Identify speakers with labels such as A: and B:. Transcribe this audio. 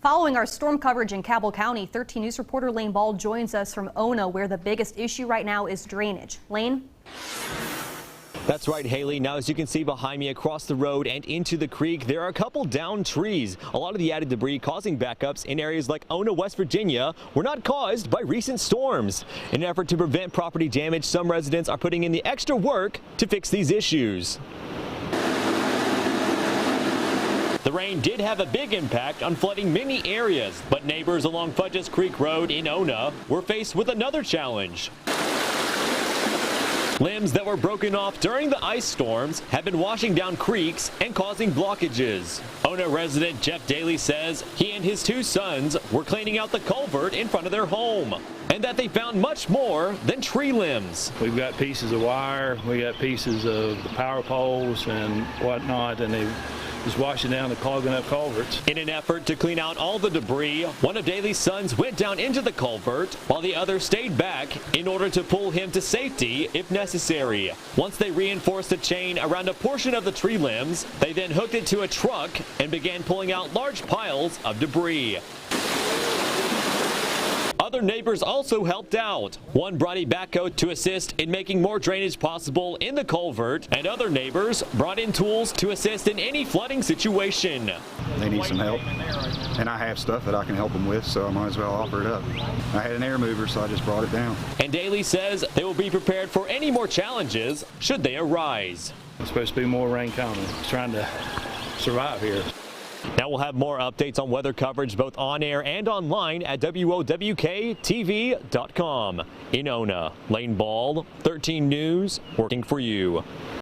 A: Following our storm coverage in Cabell County, 13 News reporter Lane Ball joins us from Ona, where the biggest issue right now is drainage. Lane?
B: That's right, Haley. Now, as you can see behind me across the road and into the creek, there are a couple downed trees. A lot of the added debris causing backups in areas like Ona, West Virginia, were not caused by recent storms. In an effort to prevent property damage, some residents are putting in the extra work to fix these issues. The rain did have a big impact on flooding many areas, but neighbors along Fudges Creek Road in Ona were faced with another challenge. Limbs that were broken off during the ice storms have been washing down creeks and causing blockages. Ona resident Jeff DAILEY says he and his two sons were cleaning out the culvert in front of their home, and that they found much more than tree limbs.
C: We've got pieces of wire, we got pieces of the power poles and whatnot, and they was washing down the clogging up culverts.
B: In an effort to clean out all the debris, one of DAILEY's sons went down into the culvert while the other stayed back in order to pull him to safety if necessary. Once they reinforced a chain around a portion of the tree limbs, they then hooked it to a truck and began pulling out large piles of debris. Other neighbors also helped out. One brought a backhoe to assist in making more drainage possible in the culvert, and other neighbors brought in tools to assist in any flooding situation.
D: They need some help, and I have stuff that I can help them with, so I might as well offer it up. I had an air mover, so I just brought it down.
B: And DAILEY says they will be prepared for any more challenges should they arise.
C: It's supposed to be more rain coming. It's trying to survive here.
B: Now we'll have more updates on weather coverage both on air and online at WOWKTV.com. In Ona, Lane Ball, 13 News, working for you.